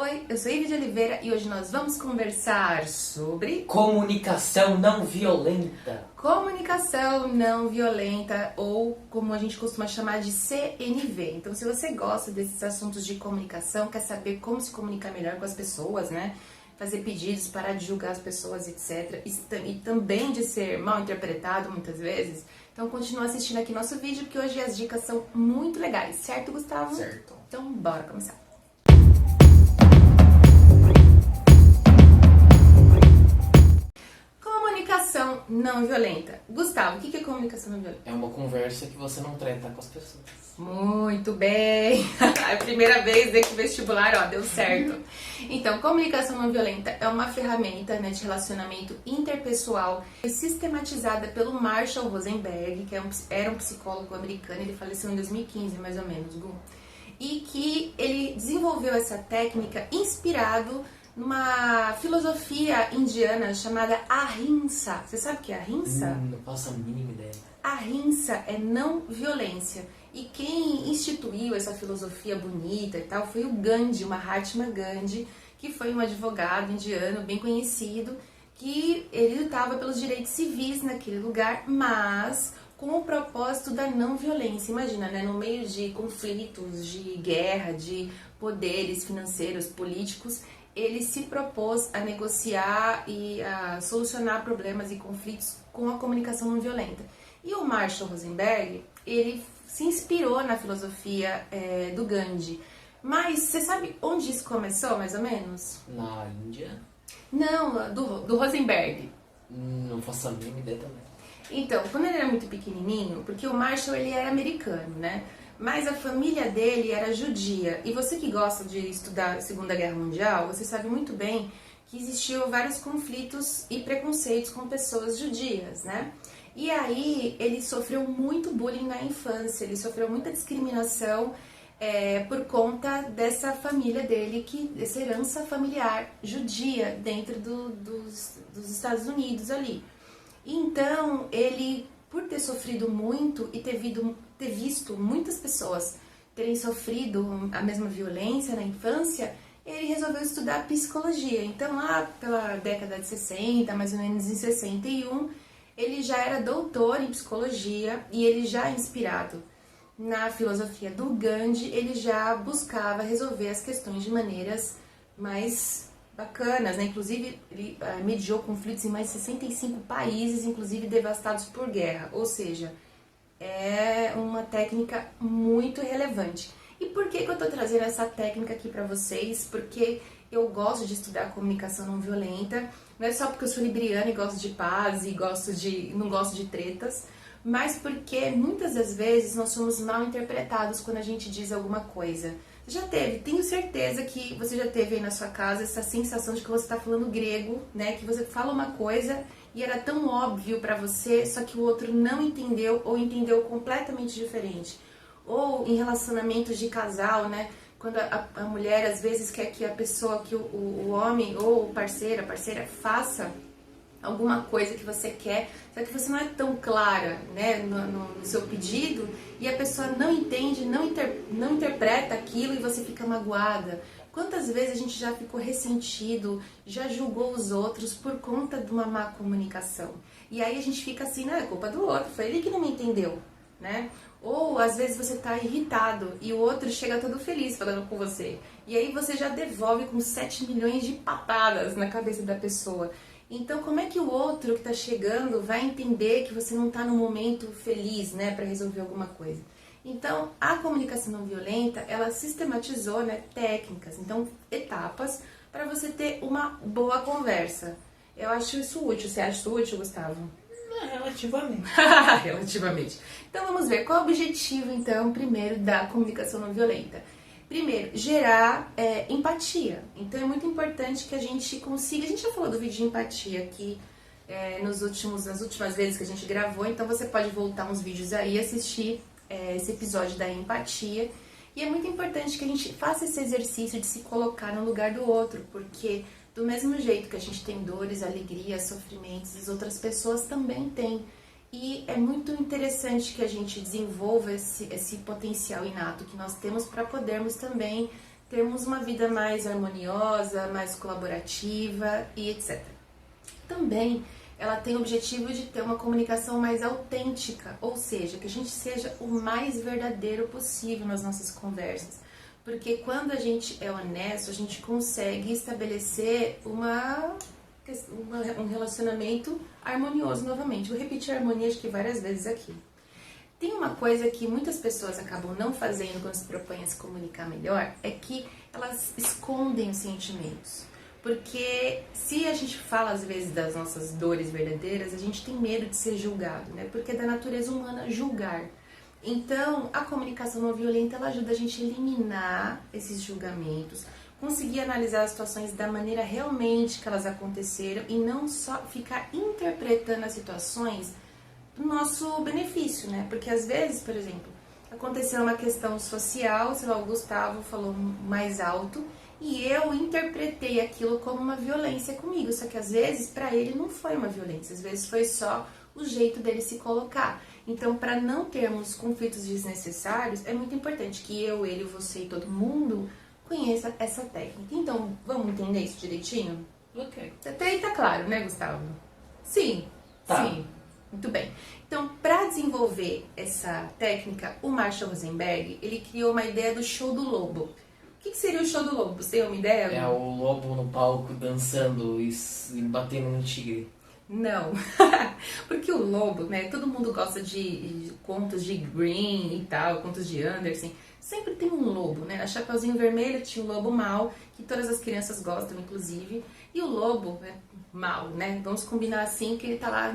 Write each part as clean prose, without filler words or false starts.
Oi, eu sou Ivy de Oliveira e hoje nós vamos conversar sobre Comunicação não violenta. comunicação não violenta, ou como a gente costuma chamar de CNV. Então, se você gosta desses assuntos de comunicação, quer saber como se comunicar melhor com as pessoas, né? Fazer pedidos, parar de julgar as pessoas, etc. E também de ser mal interpretado muitas vezes. Então, continua assistindo aqui nosso vídeo, porque hoje as dicas são muito legais, certo, Gustavo? Certo. Então, bora começar. Comunicação não violenta. Gustavo, o que é comunicação não violenta? É uma conversa que você não treta com as pessoas. Muito bem! A primeira vez desse vestibular, ó, deu certo. Então, comunicação não violenta é uma ferramenta, né, de relacionamento interpessoal sistematizada pelo Marshall Rosenberg, que era um psicólogo americano, ele faleceu em 2015, mais ou menos, Gu. E que ele desenvolveu essa técnica inspirado numa filosofia indiana chamada Ahimsa. Você sabe o que é Ahimsa? Não faço a mínima ideia. Ahimsa é não violência. E quem instituiu essa filosofia bonita e tal foi o Gandhi, o Mahatma Gandhi, que foi um advogado indiano bem conhecido, que ele lutava pelos direitos civis naquele lugar, mas com o propósito da não violência. Imagina, né, no meio de conflitos, de guerra, de poderes financeiros, políticos, ele se propôs a negociar e a solucionar problemas e conflitos com a comunicação não violenta. E o Marshall Rosenberg, ele se inspirou na filosofia do Gandhi. Mas você sabe onde isso começou, mais ou menos? Na Índia? Não, do Rosenberg. Não faço a mínima ideia também. Então, quando ele era muito pequenininho, porque o Marshall ele era americano, né? Mas a família dele era judia. E você que gosta de estudar a Segunda Guerra Mundial, você sabe muito bem que existiam vários conflitos e preconceitos com pessoas judias, né? E aí ele sofreu muito bullying na infância, ele sofreu muita discriminação por conta dessa família dele, dessa herança familiar judia dentro dos Estados Unidos ali. Então, ele, por ter sofrido muito e ter visto muitas pessoas terem sofrido a mesma violência na infância, ele resolveu estudar psicologia. Então, lá pela década de 60, mais ou menos em 61, ele já era doutor em psicologia e ele já inspirado na filosofia do Gandhi, ele já buscava resolver as questões de maneiras mais bacanas, né? Inclusive, ele mediou conflitos em mais de 65 países, inclusive devastados por guerra. Ou seja, é uma técnica muito relevante. E por que eu tô trazendo essa técnica aqui pra vocês? Porque eu gosto de estudar comunicação não violenta. Não é só porque eu sou libriana e gosto de paz e não gosto de tretas, mas porque muitas das vezes nós somos mal interpretados quando a gente diz alguma coisa. Já teve, tenho certeza que você já teve aí na sua casa essa sensação de que você está falando grego, né? Que você fala uma coisa e era tão óbvio para você, só que o outro não entendeu ou entendeu completamente diferente. Ou em relacionamentos de casal, né? Quando a mulher às vezes quer que a pessoa, que o homem ou o parceiro, a parceira faça alguma coisa que você quer, só que você não é tão clara, né, no seu pedido, e a pessoa não entende, não interpreta aquilo e você fica magoada. Quantas vezes a gente já ficou ressentido, já julgou os outros por conta de uma má comunicação? E aí a gente fica assim, não, é culpa do outro, foi ele que não me entendeu, né? Ou às vezes você tá irritado e o outro chega todo feliz falando com você. E aí você já devolve com 7 milhões de patadas na cabeça da pessoa. Então, como é que o outro que tá chegando vai entender que você não tá no momento feliz, né, para resolver alguma coisa? Então, a comunicação não violenta, ela sistematizou, né, técnicas, então, etapas para você ter uma boa conversa. Eu acho isso útil. Você acha isso útil, Gustavo? Relativamente. Relativamente. Então, vamos ver. Qual é o objetivo, então, primeiro, da comunicação não violenta? Primeiro, gerar empatia. Então é muito importante que a gente consiga. A gente já falou do vídeo de empatia aqui nas últimas vezes que a gente gravou, então você pode voltar uns vídeos aí e assistir esse episódio da empatia. E é muito importante que a gente faça esse exercício de se colocar no lugar do outro, porque do mesmo jeito que a gente tem dores, alegrias, sofrimentos, as outras pessoas também têm. E é muito interessante que a gente desenvolva esse potencial inato que nós temos para podermos também termos uma vida mais harmoniosa, mais colaborativa e etc. Também ela tem o objetivo de ter uma comunicação mais autêntica, ou seja, que a gente seja o mais verdadeiro possível nas nossas conversas. Porque quando a gente é honesto, a gente consegue estabelecer um relacionamento harmonioso novamente. Vou repetir a harmonia acho que várias vezes aqui. Tem uma coisa que muitas pessoas acabam não fazendo quando se propõem a se comunicar melhor, é que elas escondem os sentimentos. Porque se a gente fala às vezes das nossas dores verdadeiras, a gente tem medo de ser julgado, né? Porque é da natureza humana julgar. Então, a comunicação não violenta, ela ajuda a gente a eliminar esses julgamentos, conseguir analisar as situações da maneira realmente que elas aconteceram e não só ficar interpretando as situações do nosso benefício, né? Porque às vezes, por exemplo, aconteceu uma questão social, sei lá, o Gustavo falou mais alto e eu interpretei aquilo como uma violência comigo, só que às vezes para ele não foi uma violência, às vezes foi só o jeito dele se colocar. Então, para não termos conflitos desnecessários, é muito importante que eu, ele, você e todo mundo conheça essa técnica. Então, vamos entender isso direitinho? Ok. Até aí tá claro, né, Gustavo? Sim, Tá. sim. Muito bem. Então, para desenvolver essa técnica, o Marshall Rosenberg, ele criou uma ideia do show do lobo. O que seria o show do lobo? Você tem uma ideia? É o lobo no palco dançando e batendo no tigre. Não, porque o lobo, né, todo mundo gosta de contos de Grimm e tal, contos de Andersen, sempre tem um lobo, né, a Chapeuzinho Vermelho tinha o lobo mau, que todas as crianças gostam, inclusive, e o lobo é mau, né, vamos combinar assim que ele tá lá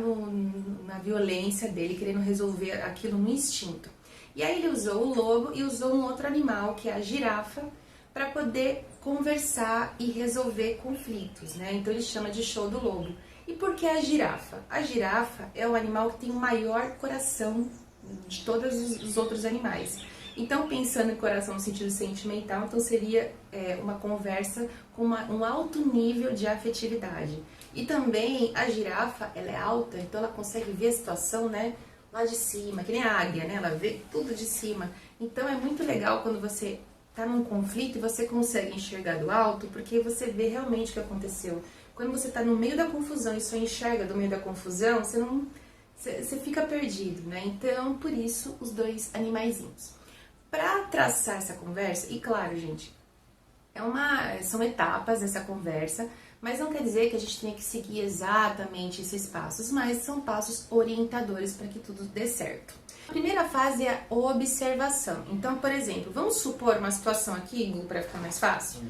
na violência dele, querendo resolver aquilo no instinto. E aí ele usou o lobo e usou um outro animal, que é a girafa, para poder conversar e resolver conflitos, né, então ele chama de show do lobo. E por que a girafa? A girafa é o animal que tem o maior coração de todos os outros animais. Então, pensando em coração no sentido sentimental, então seria uma conversa com um alto nível de afetividade. E também a girafa, ela é alta, então ela consegue ver a situação, né, lá de cima, que nem a águia, né, ela vê tudo de cima. Então é muito legal quando você está num conflito e você consegue enxergar do alto, porque você vê realmente o que aconteceu. Quando você está no meio da confusão e só enxerga do meio da confusão, você fica perdido, né? Então, por isso, os dois animaizinhos. Para traçar essa conversa, e claro, gente, são etapas dessa conversa, mas não quer dizer que a gente tenha que seguir exatamente esses passos, mas são passos orientadores para que tudo dê certo. A primeira fase é a observação. Então, por exemplo, vamos supor uma situação aqui, para ficar mais fácil.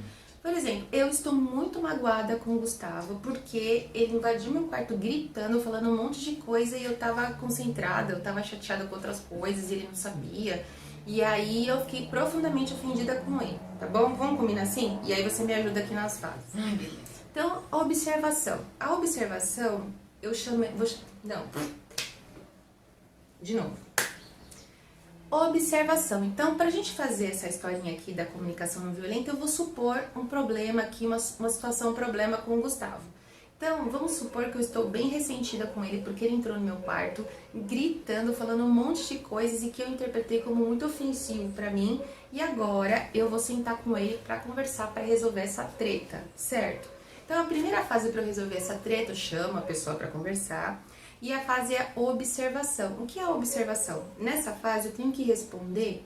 Por exemplo, eu estou muito magoada com o Gustavo porque ele invadiu meu quarto gritando, falando um monte de coisa e eu tava concentrada, eu tava chateada com outras coisas e ele não sabia. E aí eu fiquei profundamente ofendida com ele, tá bom? Vamos combinar assim? E aí você me ajuda aqui nas fases. Beleza. Então, observação. A observação, eu chamo... Não. De novo. Observação. Então, para a gente fazer essa historinha aqui da comunicação não violenta, eu vou supor um problema aqui, uma situação, um problema com o Gustavo. Então, vamos supor que eu estou bem ressentida com ele porque ele entrou no meu quarto, gritando, falando um monte de coisas e que eu interpretei como muito ofensivo para mim. E agora eu vou sentar com ele para conversar, para resolver essa treta, certo? Então, a primeira fase para eu resolver essa treta, eu chamo a pessoa para conversar. E a fase é a observação. O que é a observação? Nessa fase eu tenho que responder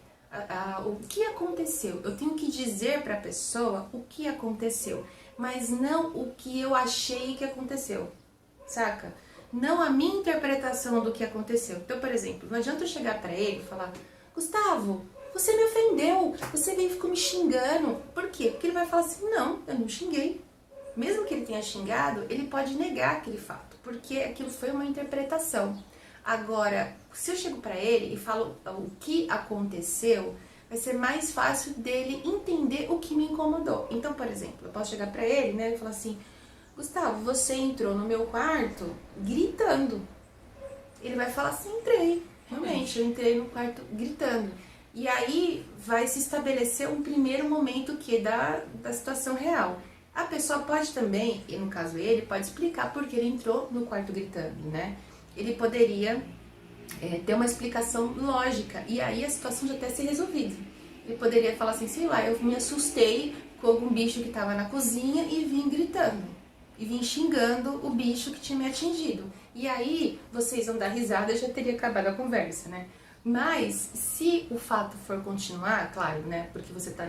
o que aconteceu. Eu tenho que dizer para a pessoa o que aconteceu, mas não o que eu achei que aconteceu, saca? Não a minha interpretação do que aconteceu. Então, por exemplo, não adianta eu chegar para ele e falar: Gustavo, você me ofendeu, você veio e ficou me xingando. Por quê? Porque ele vai falar assim: não, eu não xinguei. Mesmo que ele tenha xingado, ele pode negar aquele fato, porque aquilo foi uma interpretação. Agora, se eu chego para ele e falo o que aconteceu, vai ser mais fácil dele entender o que me incomodou. Então, por exemplo, eu posso chegar para ele, né, e falar assim: Gustavo, você entrou no meu quarto gritando. Ele vai falar assim: entrei. Realmente, eu entrei no quarto gritando. E aí vai se estabelecer um primeiro momento que da situação real. A pessoa pode também, e no caso ele, pode explicar por que ele entrou no quarto gritando, né? Ele poderia ter uma explicação lógica e aí a situação já até ser resolvida. Ele poderia falar assim, sei lá, eu me assustei com algum bicho que estava na cozinha e vim gritando. E vim xingando o bicho que tinha me atingido. E aí, vocês vão dar risada e já teria acabado a conversa, né? Mas, se o fato for continuar, claro, né? Porque você tá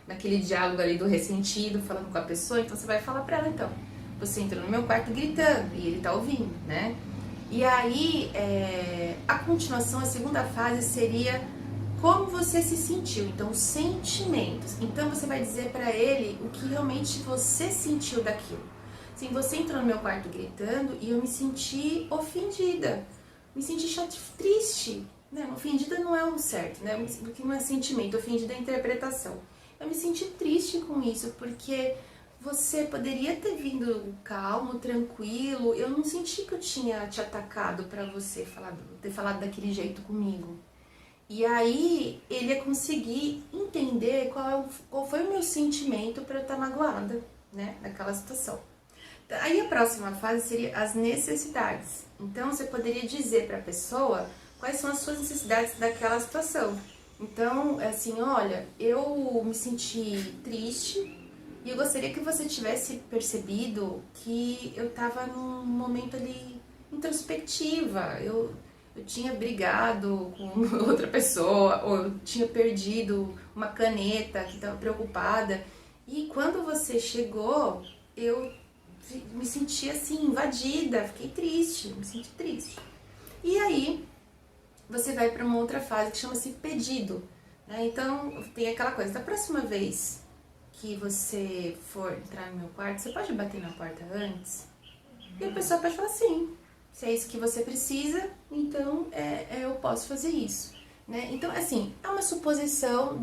naquele diálogo ali do ressentido, falando com a pessoa, então você vai falar pra ela, então, você entrou no meu quarto gritando e ele tá ouvindo, né? E aí, a continuação, a segunda fase seria como você se sentiu, então os sentimentos. Então você vai dizer pra ele o que realmente você sentiu daquilo. Sim, você entrou no meu quarto gritando e eu me senti ofendida, me senti triste, né? Ofendida não é o certo, né? Porque não é sentimento, ofendida é interpretação. Eu me senti triste com isso, porque você poderia ter vindo calmo, tranquilo. Eu não senti que eu tinha te atacado pra você ter falado daquele jeito comigo. E aí ele ia conseguir entender qual foi o meu sentimento para eu estar magoada, né, naquela situação. Aí a próxima fase seria as necessidades. Então você poderia dizer para a pessoa quais são as suas necessidades daquela situação. Então, assim, olha, eu me senti triste e eu gostaria que você tivesse percebido que eu estava num momento ali introspectiva. Eu tinha brigado com outra pessoa, ou eu tinha perdido uma caneta que estava preocupada. E quando você chegou, eu me senti assim, invadida, fiquei triste, me senti triste. E aí, você vai para uma outra fase que chama-se pedido, né? Então, tem aquela coisa, da próxima vez que você for entrar no meu quarto, você pode bater na porta antes? E a pessoa pode falar sim. Se é isso que você precisa, então eu posso fazer isso, né? Então, assim, é uma suposição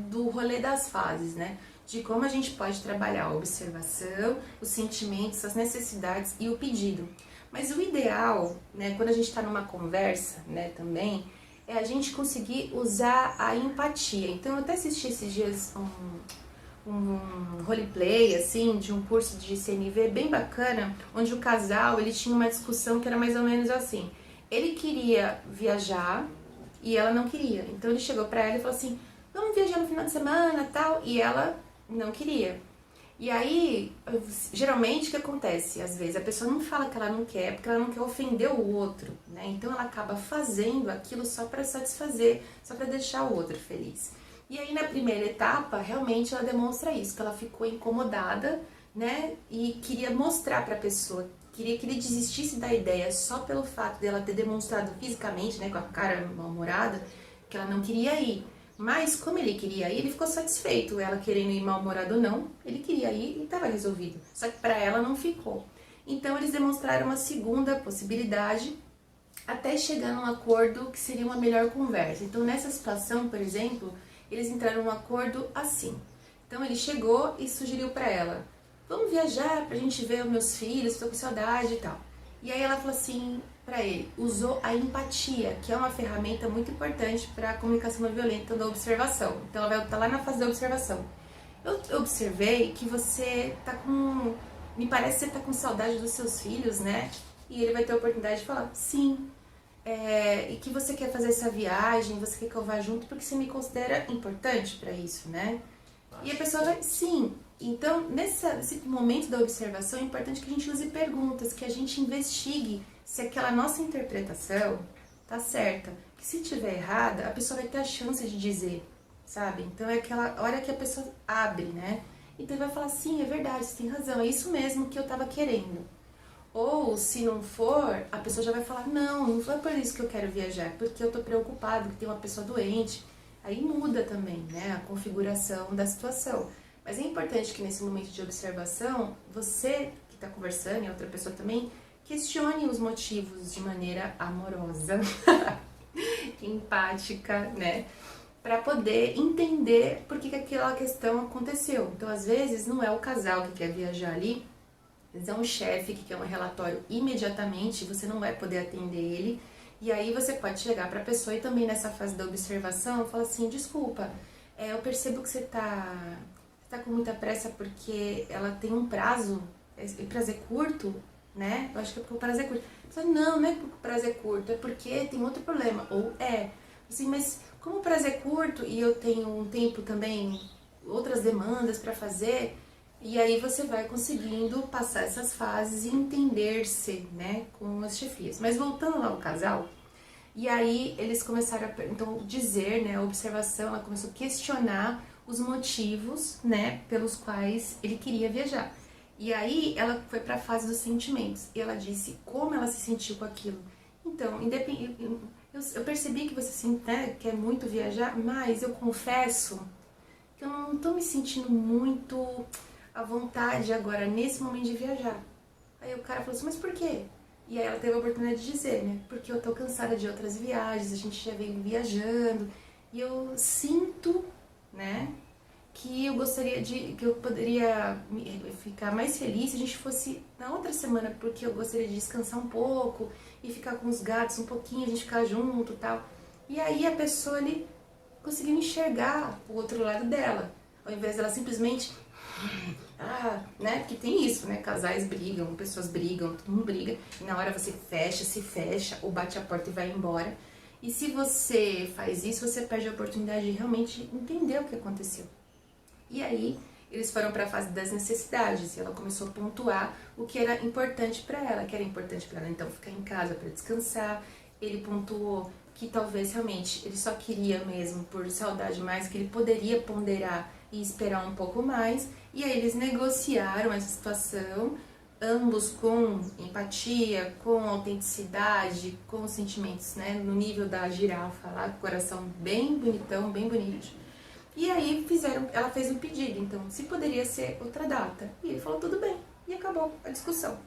do rolê das fases, né? De como a gente pode trabalhar a observação, os sentimentos, as necessidades e o pedido. Mas o ideal, né, quando a gente está numa conversa, né, também, é a gente conseguir usar a empatia. Então, eu até assisti esses dias um roleplay, assim, de um curso de CNV bem bacana, onde o casal, ele tinha uma discussão que era mais ou menos assim. Ele queria viajar e ela não queria. Então ele chegou pra ela e falou assim, vamos viajar no final de semana, tal, e ela não queria. E aí, geralmente o que acontece? Às vezes a pessoa não fala que ela não quer, porque ela não quer ofender o outro, né? Então ela acaba fazendo aquilo só pra satisfazer, só pra deixar o outro feliz. E aí na primeira etapa, realmente ela demonstra isso, que ela ficou incomodada, né? E queria mostrar pra pessoa, queria que ele desistisse da ideia só pelo fato dela ter demonstrado fisicamente, né, com a cara mal-humorada, que ela não queria ir. Mas como ele queria ir, ele ficou satisfeito, ela querendo ir mal-humorado ou não, ele queria ir e estava resolvido. Só que pra ela não ficou. Então eles demonstraram uma segunda possibilidade, até chegar num acordo que seria uma melhor conversa. Então nessa situação, por exemplo, eles entraram num acordo assim. Então ele chegou e sugeriu pra ela, vamos viajar pra gente ver os meus filhos, tô com saudade e tal. E aí ela falou assim pra ele, usou a empatia, que é uma ferramenta muito importante para a comunicação não violenta da observação. Então ela vai estar lá na fase da observação. Eu observei que você tá com, me parece que você tá com saudade dos seus filhos, né? E ele vai ter a oportunidade de falar, sim, e que você quer fazer essa viagem, você quer que eu vá junto porque você me considera importante para isso, né? E a pessoa vai, sim. Então, nesse momento da observação, é importante que a gente use perguntas, que a gente investigue se aquela nossa interpretação tá certa. Que se tiver errada, a pessoa vai ter a chance de dizer, sabe? Então, é aquela hora que a pessoa abre, né? Então, ele vai falar, sim, é verdade, você tem razão, é isso mesmo que eu tava querendo. Ou, se não for, a pessoa já vai falar, não foi por isso que eu quero viajar, porque eu tô preocupado que tem uma pessoa doente. Aí muda também, né, a configuração da situação. Mas é importante que nesse momento de observação, você que está conversando e a outra pessoa também, questione os motivos de maneira amorosa, empática, né? Para poder entender por que aquela questão aconteceu. Então, às vezes, não é o casal que quer viajar ali, às vezes é um chefe que quer um relatório imediatamente, você não vai poder atender ele. E aí você pode chegar para a pessoa e também nessa fase da observação, falar assim, desculpa, eu percebo que você tá com muita pressa porque ela tem um prazo, o prazo é curto, né? Eu acho que é porque o prazo é curto. Não é porque o prazo é curto, é porque tem outro problema. Ou assim, mas como o prazo é curto e eu tenho um tempo também, outras demandas para fazer, e aí você vai conseguindo passar essas fases e entender-se, né, com as chefias. Mas voltando lá ao casal, e aí eles começaram a então, dizer, né, a observação, ela começou a questionar os motivos, né, pelos quais ele queria viajar. E aí ela foi para a fase dos sentimentos, e ela disse como ela se sentiu com aquilo. Então, eu percebi que você, né, quer muito viajar, mas eu confesso que eu não estou me sentindo muito à vontade agora, nesse momento de viajar. Aí o cara falou assim, mas por quê? E aí ela teve a oportunidade de dizer, né, porque eu tô cansada de outras viagens, a gente já veio viajando, e eu sinto, né, que eu gostaria que eu poderia ficar mais feliz se a gente fosse na outra semana, porque eu gostaria de descansar um pouco e ficar com os gatos um pouquinho, a gente ficar junto e tal. E aí a pessoa ali conseguiu enxergar o outro lado dela, ao invés dela simplesmente, né, porque tem isso, né, casais brigam, pessoas brigam, todo mundo briga, e na hora você se fecha, ou bate a porta e vai embora. E se você faz isso, você perde a oportunidade de realmente entender o que aconteceu. E aí, eles foram para a fase das necessidades, e ela começou a pontuar o que era importante para ela, que era importante para ela então ficar em casa para descansar. Ele pontuou que talvez realmente ele só queria mesmo por saudade mais, que ele poderia ponderar e esperar um pouco mais, e aí eles negociaram essa situação, ambos com empatia, com autenticidade, com sentimentos, né, no nível da girafa lá, com o coração bem bonitão, bem bonito. E aí ela fez um pedido, então, se poderia ser outra data. E ele falou, tudo bem. E acabou a discussão.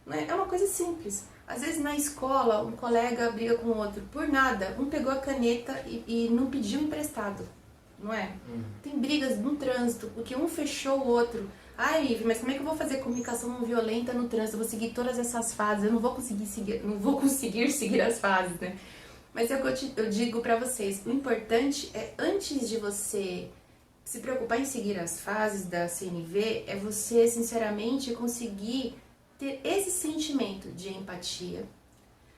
Né? É uma coisa simples. Às vezes na escola, um colega briga com o outro por nada. Um pegou a caneta e não pediu emprestado. Não é? Tem brigas no trânsito, porque um fechou o outro. Ai, Ive, mas como é que eu vou fazer comunicação não violenta no trânsito? Eu vou seguir todas essas fases. Eu não vou conseguir seguir as fases, né? Mas é o que eu digo pra vocês, o importante é, antes de você se preocupar em seguir as fases da CNV, é você, sinceramente, conseguir ter esse sentimento de empatia.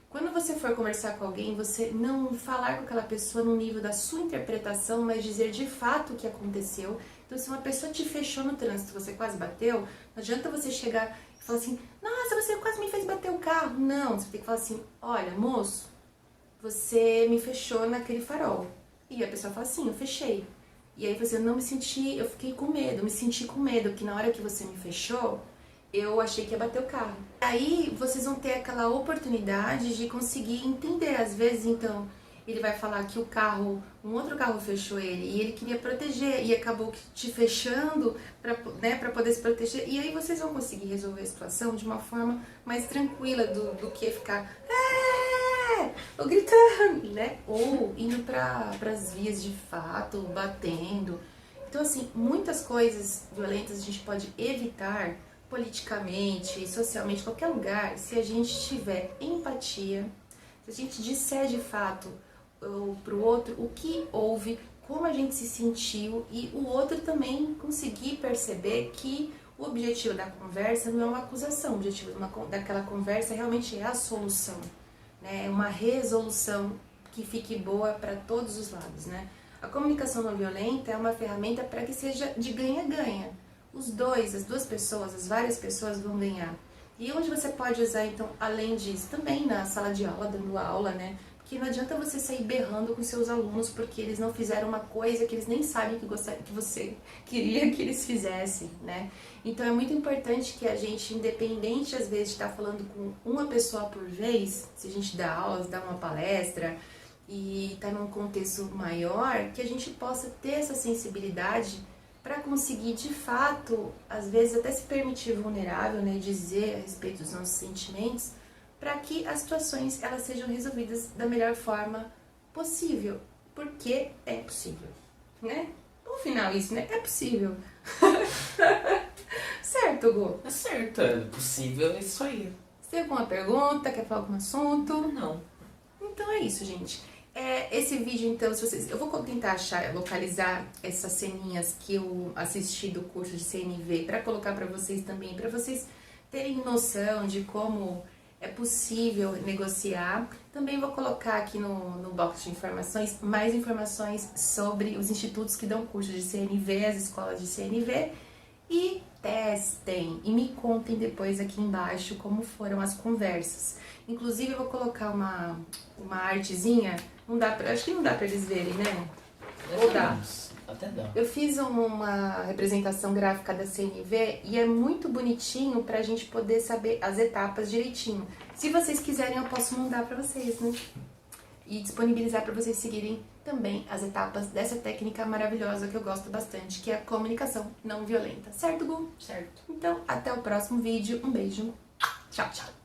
Quando você for conversar com alguém, você não falar com aquela pessoa no nível da sua interpretação, mas dizer de fato o que aconteceu. Então, se uma pessoa te fechou no trânsito, você quase bateu, não adianta você chegar e falar assim, nossa, você quase me fez bater o carro. Não, você tem que falar assim, olha, moço, você me fechou naquele farol. E a pessoa fala assim, eu fechei. E aí você não me senti, eu fiquei com medo, me senti com medo, que na hora que você me fechou, eu achei que ia bater o carro. Aí vocês vão ter aquela oportunidade de conseguir entender, às vezes, então, ele vai falar que um outro carro fechou ele, e ele queria proteger, e acabou te fechando pra poder se proteger, e aí vocês vão conseguir resolver a situação de uma forma mais tranquila do que ficar ou gritando, né? Ou indo para as vias de fato, batendo. Então, assim, muitas coisas violentas a gente pode evitar politicamente, socialmente, em qualquer lugar, se a gente tiver empatia, se a gente disser de fato para o outro o que houve, como a gente se sentiu, e o outro também conseguir perceber que o objetivo da conversa não é uma acusação, o objetivo daquela conversa realmente é a solução. Né, uma resolução que fique boa para todos os lados, né? A comunicação não violenta é uma ferramenta para que seja de ganha-ganha. As duas pessoas, as várias pessoas vão ganhar. E onde você pode usar, então, além disso, também na sala de aula, dando aula, né? Porque não adianta você sair berrando com seus alunos porque eles não fizeram uma coisa que eles nem sabem que você queria que eles fizessem, né? Então é muito importante que a gente, independente às vezes de estar falando com uma pessoa por vez, se a gente dá aulas, dá uma palestra e está num contexto maior, que a gente possa ter essa sensibilidade para conseguir de fato, às vezes até se permitir vulnerável, né, dizer a respeito dos nossos sentimentos, para que as situações elas sejam resolvidas da melhor forma possível, porque é possível, né? No final isso, né? É possível. Certo, Gu? É certo, é possível, é isso aí. Você tem alguma pergunta? Quer falar algum assunto? Não. Então é isso, gente. Esse vídeo, então, eu vou tentar localizar essas ceninhas que eu assisti do curso de CNV para colocar para vocês também, para vocês terem noção de como é possível negociar. Também vou colocar aqui no box de informações mais informações sobre os institutos que dão curso de CNV, as escolas de CNV. E testem e me contem depois aqui embaixo como foram as conversas. Inclusive eu vou colocar uma artezinha, acho que não dá pra eles verem, né? Ou dá? Até dá. Eu fiz uma representação gráfica da CNV e é muito bonitinho pra gente poder saber as etapas direitinho. Se vocês quiserem eu posso mandar pra vocês, né? E disponibilizar para vocês seguirem também as etapas dessa técnica maravilhosa que eu gosto bastante, que é a comunicação não violenta. Certo, Gu? Certo. Então, até o próximo vídeo. Um beijo. Tchau, tchau.